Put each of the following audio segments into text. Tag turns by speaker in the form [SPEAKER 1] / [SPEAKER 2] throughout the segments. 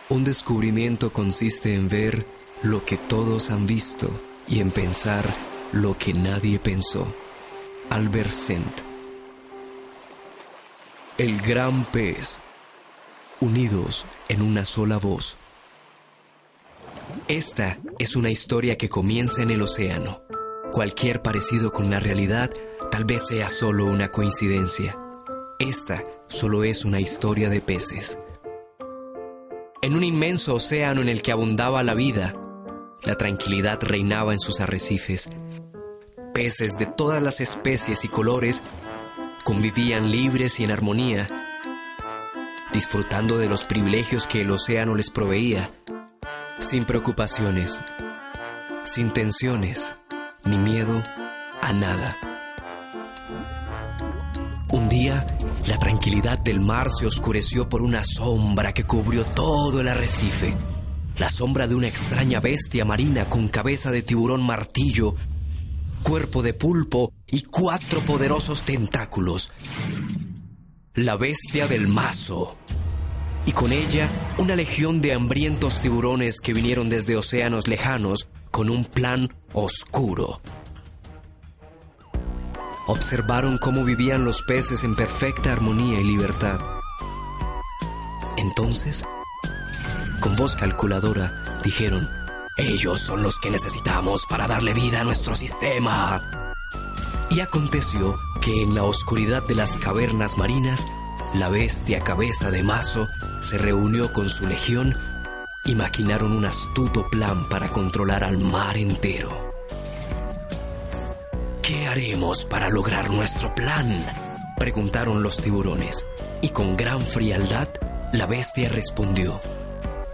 [SPEAKER 1] Un descubrimiento consiste en ver lo que todos han visto y en pensar lo que nadie pensó. Albert Sent. El gran pez, unidos en una sola voz. Esta es una historia que comienza en el océano. Cualquier parecido con la realidad tal vez sea solo una coincidencia. Esta solo es una historia de peces. En un inmenso océano en el que abundaba la vida, la tranquilidad reinaba en sus arrecifes. Peces de todas las especies y colores convivían libres y en armonía, disfrutando de los privilegios que el océano les proveía, sin preocupaciones, sin tensiones, ni miedo a nada. Un día, la tranquilidad del mar se oscureció por una sombra que cubrió todo el arrecife. La sombra de una extraña bestia marina con cabeza de tiburón martillo, cuerpo de pulpo y 4 poderosos tentáculos. La bestia del mazo. Y con ella, una legión de hambrientos tiburones que vinieron desde océanos lejanos con un plan oscuro. Observaron cómo vivían los peces en perfecta armonía y libertad. Entonces, con voz calculadora, dijeron: ellos son los que necesitamos para darle vida a nuestro sistema. Y aconteció que en la oscuridad de las cavernas marinas, la bestia cabeza de mazo se reunió con su legión y maquinaron un astuto plan para controlar al mar entero. ¿Qué haremos para lograr nuestro plan?, preguntaron los tiburones. Y con gran frialdad, la bestia respondió: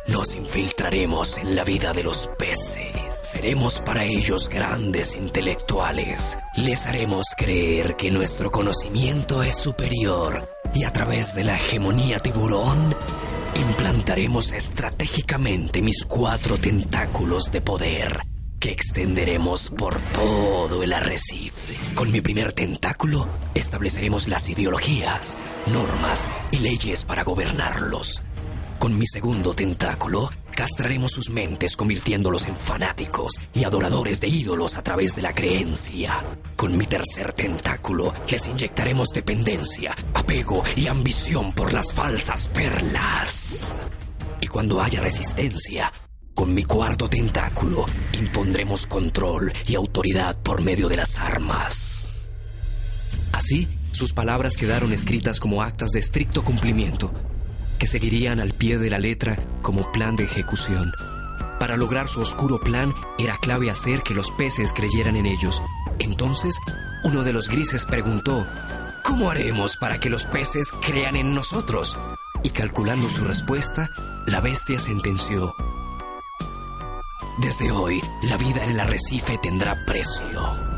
[SPEAKER 1] nos infiltraremos en la vida de los peces. Seremos para ellos grandes intelectuales. Les haremos creer que nuestro conocimiento es superior. Y a través de la hegemonía tiburón, implantaremos estratégicamente mis 4 tentáculos de poder, que extenderemos por todo el arrecife. Con mi primer tentáculo, estableceremos las ideologías, normas y leyes para gobernarlos. Con mi segundo tentáculo, castraremos sus mentes convirtiéndolos en fanáticos y adoradores de ídolos a través de la creencia. Con mi tercer tentáculo, les inyectaremos dependencia, apego y ambición por las falsas perlas. Y cuando haya resistencia, con mi cuarto tentáculo, impondremos control y autoridad por medio de las armas. Así, sus palabras quedaron escritas como actas de estricto cumplimiento, que seguirían al pie de la letra como plan de ejecución. Para lograr su oscuro plan, era clave hacer que los peces creyeran en ellos. Entonces, uno de los grises preguntó: ¿cómo haremos para que los peces crean en nosotros? Y calculando su respuesta, la bestia sentenció: desde hoy, la vida en el arrecife tendrá precio.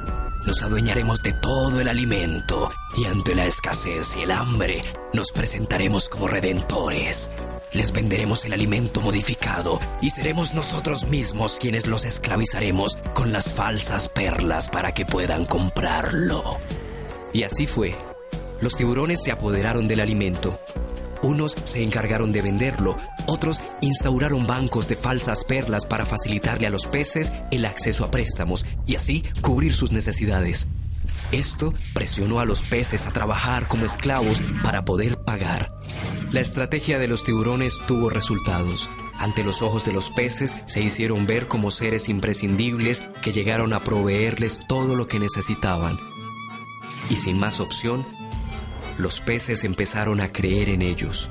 [SPEAKER 1] Nos adueñaremos de todo el alimento y ante la escasez y el hambre nos presentaremos como redentores. Les venderemos el alimento modificado y seremos nosotros mismos quienes los esclavizaremos con las falsas perlas para que puedan comprarlo. Y así fue. Los tiburones se apoderaron del alimento. Unos se encargaron de venderlo, otros instauraron bancos de falsas perlas para facilitarle a los peces el acceso a préstamos y así cubrir sus necesidades. Esto presionó a los peces a trabajar como esclavos para poder pagar. La estrategia de los tiburones tuvo resultados. Ante los ojos de los peces se hicieron ver como seres imprescindibles que llegaron a proveerles todo lo que necesitaban. Y sin más opción, los peces empezaron a creer en ellos.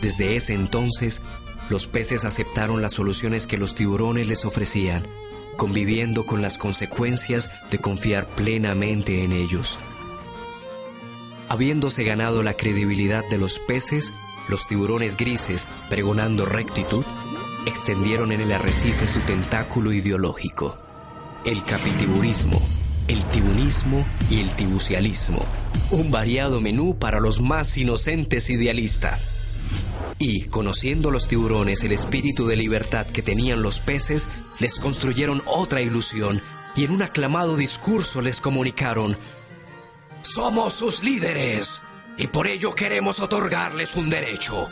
[SPEAKER 1] Desde ese entonces, los peces aceptaron las soluciones que los tiburones les ofrecían, conviviendo con las consecuencias de confiar plenamente en ellos. Habiéndose ganado la credibilidad de los peces, los tiburones grises, pregonando rectitud, extendieron en el arrecife su tentáculo ideológico: el capitiburismo, el tibunismo y el tibucialismo, un variado menú para los más inocentes idealistas. Y, conociendo los tiburones el espíritu de libertad que tenían los peces, les construyeron otra ilusión y en un aclamado discurso les comunicaron: somos sus líderes y por ello queremos otorgarles un derecho,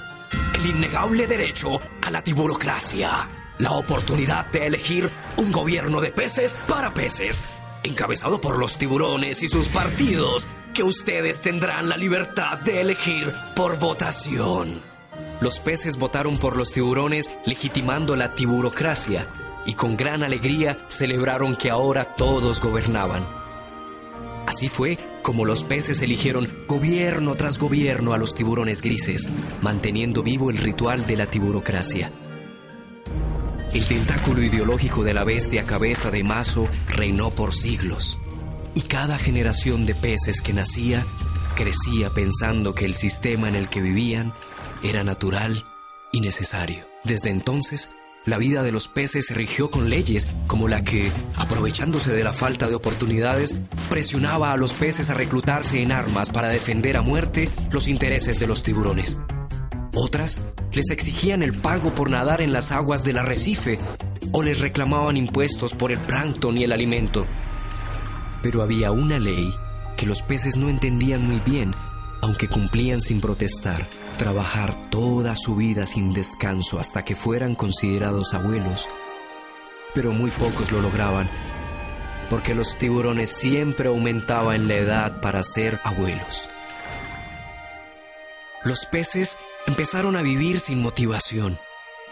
[SPEAKER 1] el el innegable derecho a la tiburocracia. La oportunidad de elegir un gobierno de peces para peces, encabezado por los tiburones y sus partidos, que ustedes tendrán la libertad de elegir por votación. Los peces votaron por los tiburones, legitimando la tiburocracia, y con gran alegría celebraron que ahora todos gobernaban. Así fue como los peces eligieron gobierno tras gobierno a los tiburones grises, manteniendo vivo el ritual de la tiburocracia. El tentáculo ideológico de la bestia cabeza de mazo reinó por siglos, y cada generación de peces que nacía crecía pensando que el sistema en el que vivían era natural y necesario. Desde entonces, la vida de los peces se rigió con leyes como la que, aprovechándose de la falta de oportunidades, presionaba a los peces a reclutarse en armas para defender a muerte los intereses de los tiburones. Otras les exigían el pago por nadar en las aguas del arrecife o les reclamaban impuestos por el plancton y el alimento. Pero había una ley que los peces no entendían muy bien, aunque cumplían sin protestar: trabajar toda su vida sin descanso hasta que fueran considerados abuelos. Pero muy pocos lo lograban, porque los tiburones siempre aumentaban la edad para ser abuelos. Los peces empezaron a vivir sin motivación.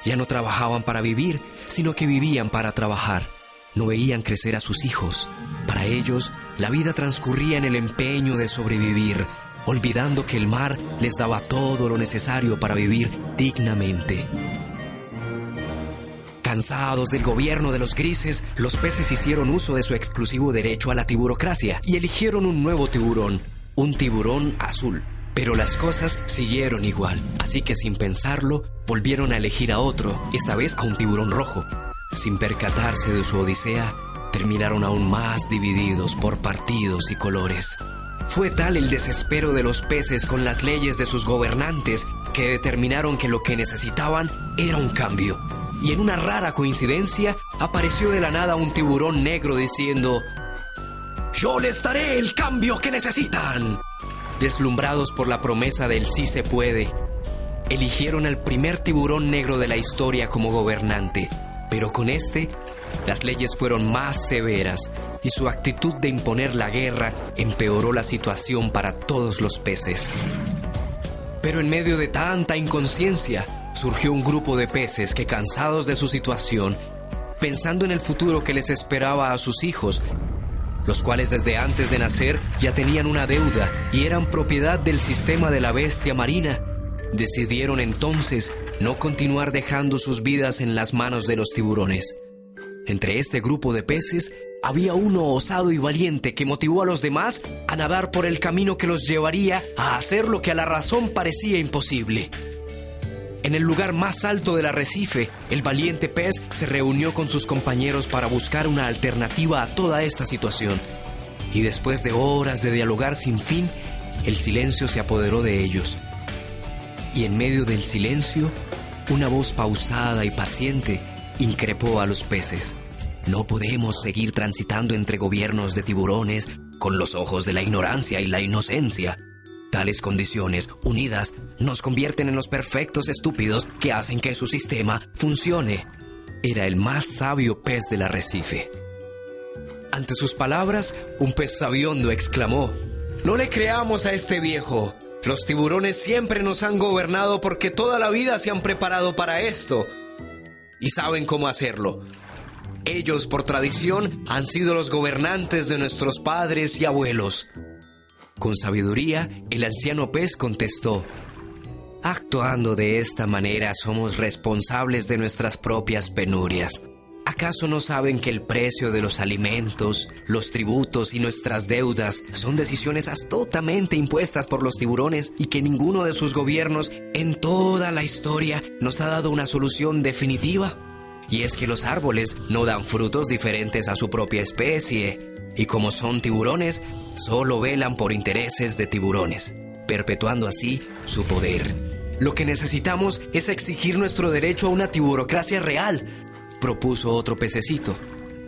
[SPEAKER 1] Ya no trabajaban para vivir, sino que vivían para trabajar. No veían crecer a sus hijos. Para ellos, la vida transcurría en el empeño de sobrevivir, olvidando que el mar les daba todo lo necesario para vivir dignamente. Cansados del gobierno de los grises, los peces hicieron uso de su exclusivo derecho a la tiburocracia y eligieron un nuevo tiburón, un tiburón azul. Pero las cosas siguieron igual, así que sin pensarlo, volvieron a elegir a otro, esta vez a un tiburón rojo. Sin percatarse de su odisea, terminaron aún más divididos por partidos y colores. Fue tal el desespero de los peces con las leyes de sus gobernantes que determinaron que lo que necesitaban era un cambio. Y en una rara coincidencia, apareció de la nada un tiburón negro diciendo: «¡Yo les daré el cambio que necesitan!». Deslumbrados por la promesa del sí se puede, eligieron al primer tiburón negro de la historia como gobernante. Pero con este, las leyes fueron más severas y su actitud de imponer la guerra empeoró la situación para todos los peces. Pero en medio de tanta inconsciencia, surgió un grupo de peces que, cansados de su situación, pensando en el futuro que les esperaba a sus hijos, los cuales desde antes de nacer ya tenían una deuda y eran propiedad del sistema de la bestia marina, decidieron entonces no continuar dejando sus vidas en las manos de los tiburones. Entre este grupo de peces había uno osado y valiente que motivó a los demás a nadar por el camino que los llevaría a hacer lo que a la razón parecía imposible. En el lugar más alto del arrecife, el valiente pez se reunió con sus compañeros para buscar una alternativa a toda esta situación. Y después de horas de dialogar sin fin, el silencio se apoderó de ellos. Y en medio del silencio, una voz pausada y paciente increpó a los peces: «No podemos seguir transitando entre gobiernos de tiburones con los ojos de la ignorancia y la inocencia. Tales condiciones, unidas, nos convierten en los perfectos estúpidos que hacen que su sistema funcione». Era el más sabio pez del arrecife. Ante sus palabras, un pez sabiondo exclamó: «No le creamos a este viejo. Los tiburones siempre nos han gobernado porque toda la vida se han preparado para esto. Y saben cómo hacerlo. Ellos, por tradición, han sido los gobernantes de nuestros padres y abuelos». Con sabiduría, el anciano pez contestó: «Actuando de esta manera somos responsables de nuestras propias penurias. ¿Acaso no saben que el precio de los alimentos, los tributos y nuestras deudas son decisiones astutamente impuestas por los tiburones y que ninguno de sus gobiernos en toda la historia nos ha dado una solución definitiva? Y es que los árboles no dan frutos diferentes a su propia especie, y como son tiburones, solo velan por intereses de tiburones, perpetuando así su poder. Lo que necesitamos es exigir nuestro derecho a una tiburocracia real», propuso otro pececito.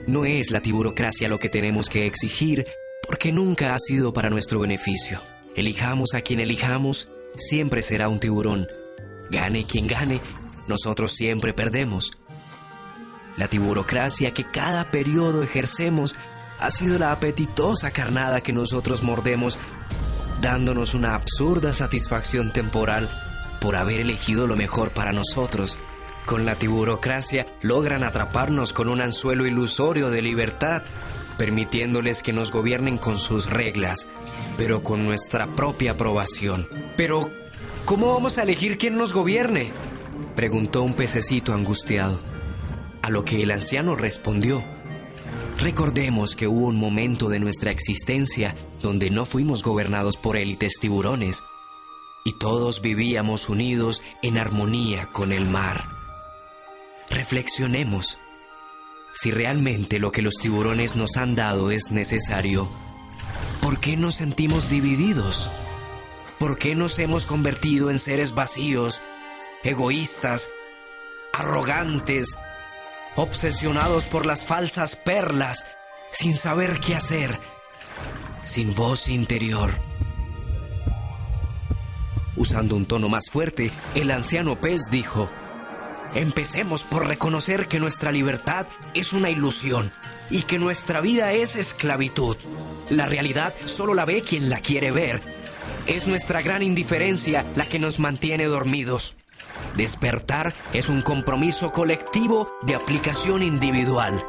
[SPEAKER 1] «No es la tiburocracia lo que tenemos que exigir, porque nunca ha sido para nuestro beneficio. Elijamos a quien elijamos, siempre será un tiburón. Gane quien gane, nosotros siempre perdemos. La tiburocracia que cada periodo ejercemos ha sido la apetitosa carnada que nosotros mordemos, dándonos una absurda satisfacción temporal por haber elegido lo mejor para nosotros. Con la tiburocracia logran atraparnos con un anzuelo ilusorio de libertad, permitiéndoles que nos gobiernen con sus reglas, pero con nuestra propia aprobación. Pero, ¿cómo vamos a elegir quién nos gobierne?, preguntó un pececito angustiado. A lo que el anciano respondió: recordemos que hubo un momento de nuestra existencia donde no fuimos gobernados por élites tiburones y todos vivíamos unidos en armonía con el mar. Reflexionemos. Si realmente lo que los tiburones nos han dado es necesario, ¿por qué nos sentimos divididos? ¿Por qué nos hemos convertido en seres vacíos, egoístas, arrogantes, obsesionados por las falsas perlas, sin saber qué hacer, sin voz interior? Usando un tono más fuerte, el anciano pez dijo: empecemos por reconocer que nuestra libertad es una ilusión y que nuestra vida es esclavitud. La realidad solo la ve quien la quiere ver. Es nuestra gran indiferencia la que nos mantiene dormidos. Despertar es un compromiso colectivo de aplicación individual.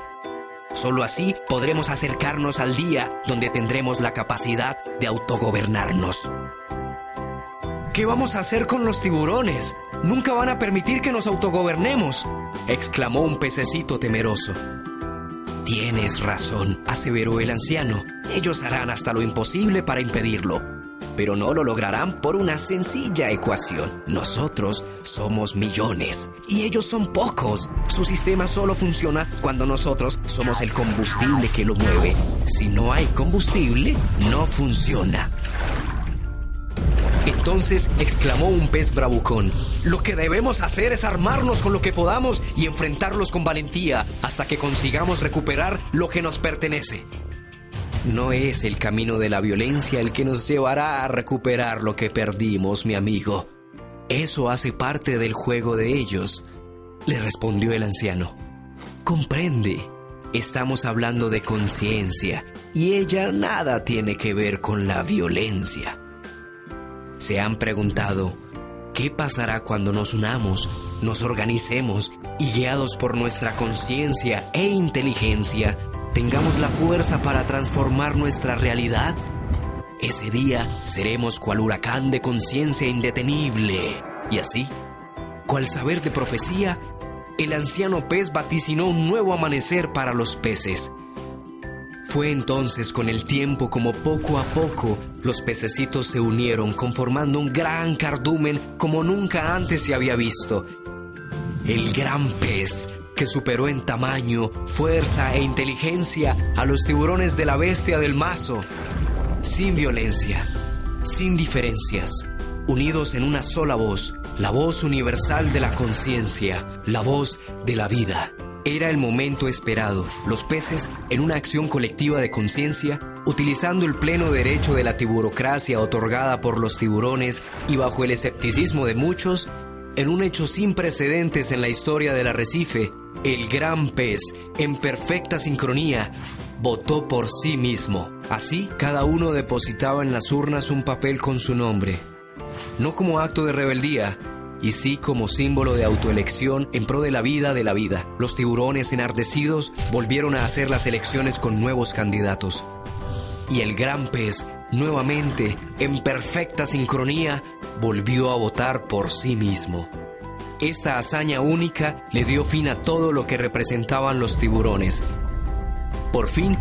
[SPEAKER 1] Solo así podremos acercarnos al día donde tendremos la capacidad de autogobernarnos. ¿Qué vamos a hacer con los tiburones? Nunca van a permitir que nos autogobernemos, exclamó un pececito temeroso. Tienes razón, aseveró el anciano. Ellos harán hasta lo imposible para impedirlo, pero no lo lograrán por una sencilla ecuación. Nosotros somos millones y ellos son pocos. Su sistema solo funciona cuando nosotros somos el combustible que lo mueve. Si no hay combustible, no funciona. Entonces exclamó un pez bravucón: lo que debemos hacer es armarnos con lo que podamos y enfrentarlos con valentía hasta que consigamos recuperar lo que nos pertenece. No es el camino de la violencia el que nos llevará a recuperar lo que perdimos, mi amigo. Eso hace parte del juego de ellos, le respondió el anciano. Comprende, estamos hablando de conciencia y ella nada tiene que ver con la violencia. ¿Se han preguntado qué pasará cuando nos unamos, nos organicemos y, guiados por nuestra conciencia e inteligencia, tengamos la fuerza para transformar nuestra realidad? Ese día seremos cual huracán de conciencia indetenible. Y así, cual saber de profecía, el anciano pez vaticinó un nuevo amanecer para los peces. Fue entonces con el tiempo como poco a poco los pececitos se unieron, conformando un gran cardumen como nunca antes se había visto. El gran pez que superó en tamaño, fuerza e inteligencia a los tiburones de la bestia del mazo. Sin violencia, sin diferencias, unidos en una sola voz, la voz universal de la conciencia, la voz de la vida. Era el momento esperado. Los peces, en una acción colectiva de conciencia, utilizando el pleno derecho de la tiburocracia otorgada por los tiburones y bajo el escepticismo de muchos, en un hecho sin precedentes en la historia del arrecife, el gran pez, en perfecta sincronía, votó por sí mismo. Así, cada uno depositaba en las urnas un papel con su nombre, no como acto de rebeldía, y sí como símbolo de autoelección en pro de la vida de la vida. Los tiburones enardecidos volvieron a hacer las elecciones con nuevos candidatos. Y el gran pez, nuevamente, en perfecta sincronía, volvió a votar por sí mismo. Esta hazaña única le dio fin a todo lo que representaban los tiburones. Por fin,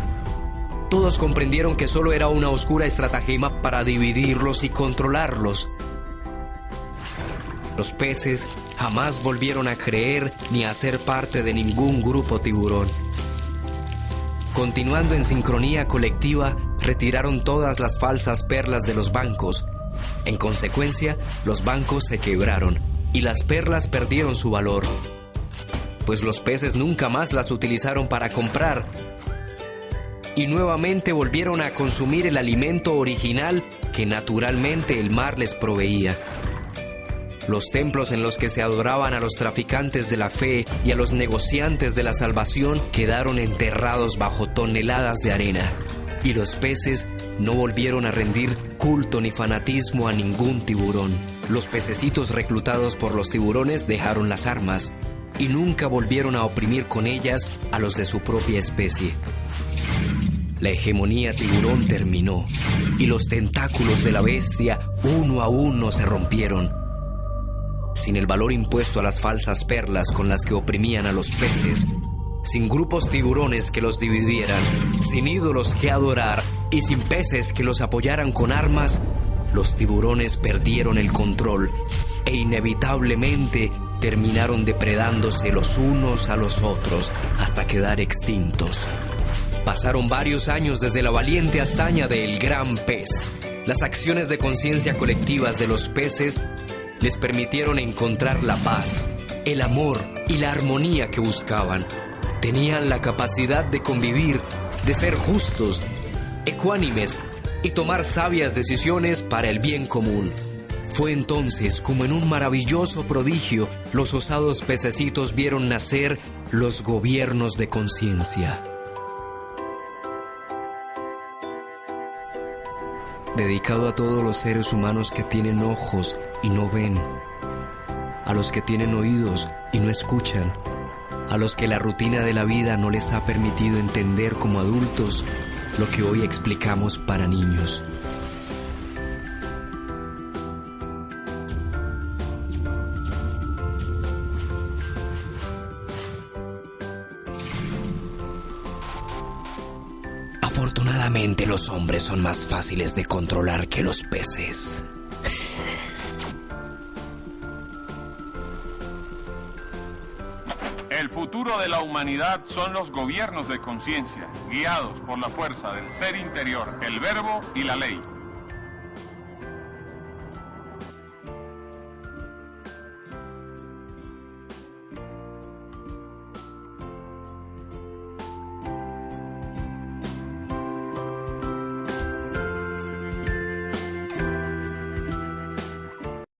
[SPEAKER 1] todos comprendieron que solo era una oscura estratagema para dividirlos y controlarlos. Los peces jamás volvieron a creer ni a ser parte de ningún grupo tiburón. Continuando en sincronía colectiva, retiraron todas las falsas perlas de los bancos. En consecuencia, los bancos se quebraron y las perlas perdieron su valor, pues los peces nunca más las utilizaron para comprar y nuevamente volvieron a consumir el alimento original que naturalmente el mar les proveía. Los templos en los que se adoraban a los traficantes de la fe y a los negociantes de la salvación quedaron enterrados bajo toneladas de arena. Y los peces no volvieron a rendir culto ni fanatismo a ningún tiburón. Los pececitos reclutados por los tiburones dejaron las armas y nunca volvieron a oprimir con ellas a los de su propia especie. La hegemonía tiburón terminó y los tentáculos de la bestia uno a uno se rompieron. Sin el valor impuesto a las falsas perlas con las que oprimían a los peces, sin grupos tiburones que los dividieran, sin ídolos que adorar y sin peces que los apoyaran con armas, los tiburones perdieron el control e inevitablemente terminaron depredándose los unos a los otros hasta quedar extintos. Pasaron varios años desde la valiente hazaña del gran pez. Las acciones de conciencia colectivas de los peces les permitieron encontrar la paz, el amor y la armonía que buscaban. Tenían la capacidad de convivir, de ser justos, ecuánimes y tomar sabias decisiones para el bien común. Fue entonces como en un maravilloso prodigio los osados pececitos vieron nacer los gobiernos de conciencia. Dedicado a todos los seres humanos que tienen ojos y no ven, a los que tienen oídos y no escuchan, a los que la rutina de la vida no les ha permitido entender como adultos lo que hoy explicamos para niños. Afortunadamente, los hombres son más fáciles de controlar que los peces.
[SPEAKER 2] El futuro de la humanidad son los gobiernos de conciencia, guiados por la fuerza del ser interior, el verbo y la ley.